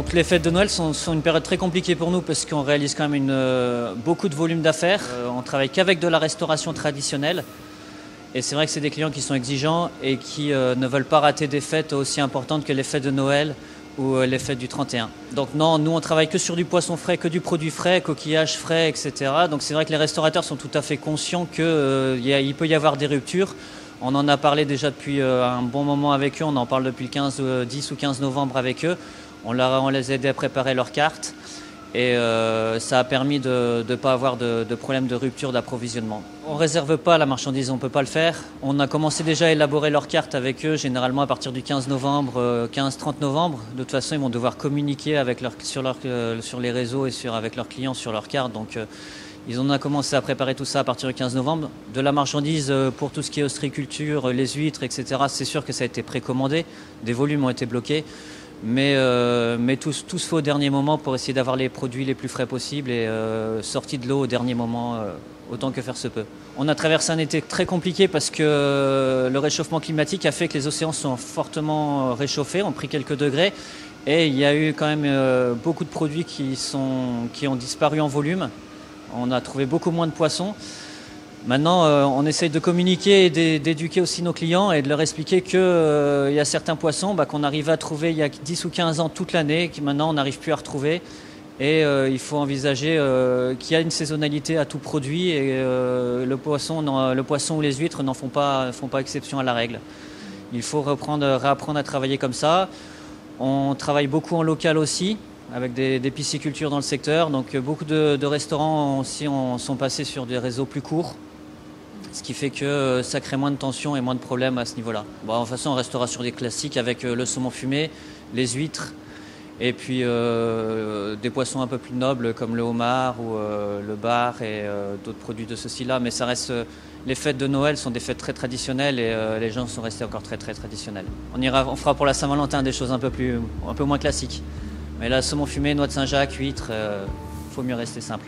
Donc les fêtes de Noël sont une période très compliquée pour nous parce qu'on réalise quand même beaucoup de volume d'affaires. On travaille qu'avec de la restauration traditionnelle. Et c'est vrai que c'est des clients qui sont exigeants et qui ne veulent pas rater des fêtes aussi importantes que les fêtes de Noël ou les fêtes du 31. Donc non, nous on travaille que sur du poisson frais, que du produit frais, coquillages frais, etc. Donc c'est vrai que les restaurateurs sont tout à fait conscients qu'il peut y avoir des ruptures. On en a parlé déjà depuis un bon moment avec eux, on en parle depuis le 10 ou 15 novembre avec eux. On les a aidés à préparer leurs cartes et ça a permis de ne pas avoir de problème de rupture d'approvisionnement. On ne réserve pas la marchandise, on ne peut pas le faire. On a commencé déjà à élaborer leurs cartes avec eux, généralement à partir du 15 novembre, 15-30 novembre. De toute façon, ils vont devoir communiquer sur les réseaux et avec leurs clients sur leurs cartes. Donc, ils ont commencé à préparer tout ça à partir du 15 novembre. De la marchandise pour tout ce qui est ostréiculture, les huîtres, etc. C'est sûr que ça a été précommandé. Des volumes ont été bloqués. Mais tout se fait au dernier moment pour essayer d'avoir les produits les plus frais possibles et sortis de l'eau au dernier moment, autant que faire se peut. On a traversé un été très compliqué parce que le réchauffement climatique a fait que les océans sont fortement réchauffés, ont pris quelques degrés. Et il y a eu quand même beaucoup de produits qui ont disparu en volume. On a trouvé beaucoup moins de poissons. Maintenant, on essaye de communiquer et d'éduquer aussi nos clients et de leur expliquer qu'il y a certains poissons qu'on arrivait à trouver il y a 10 ou 15 ans toute l'année, que maintenant on n'arrive plus à retrouver. Et il faut envisager qu'il y a une saisonnalité à tout produit et le poisson ou les huîtres n'en font pas exception à la règle. Il faut réapprendre à travailler comme ça. On travaille beaucoup en local aussi, avec des piscicultures dans le secteur. Donc beaucoup de restaurants aussi sont passés sur des réseaux plus courts, ce qui fait que ça crée moins de tensions et moins de problèmes à ce niveau-là. Bon, de toute façon, on restera sur des classiques avec le saumon fumé, les huîtres, et puis des poissons un peu plus nobles comme le homard ou le bar et d'autres produits de ce style-là. Mais ça reste, les fêtes de Noël sont des fêtes très traditionnelles et les gens sont restés encore très très traditionnels. On fera pour la Saint-Valentin des choses un peu moins classiques. Mais là, saumon fumé, noix de Saint-Jacques, huîtres, faut mieux rester simple.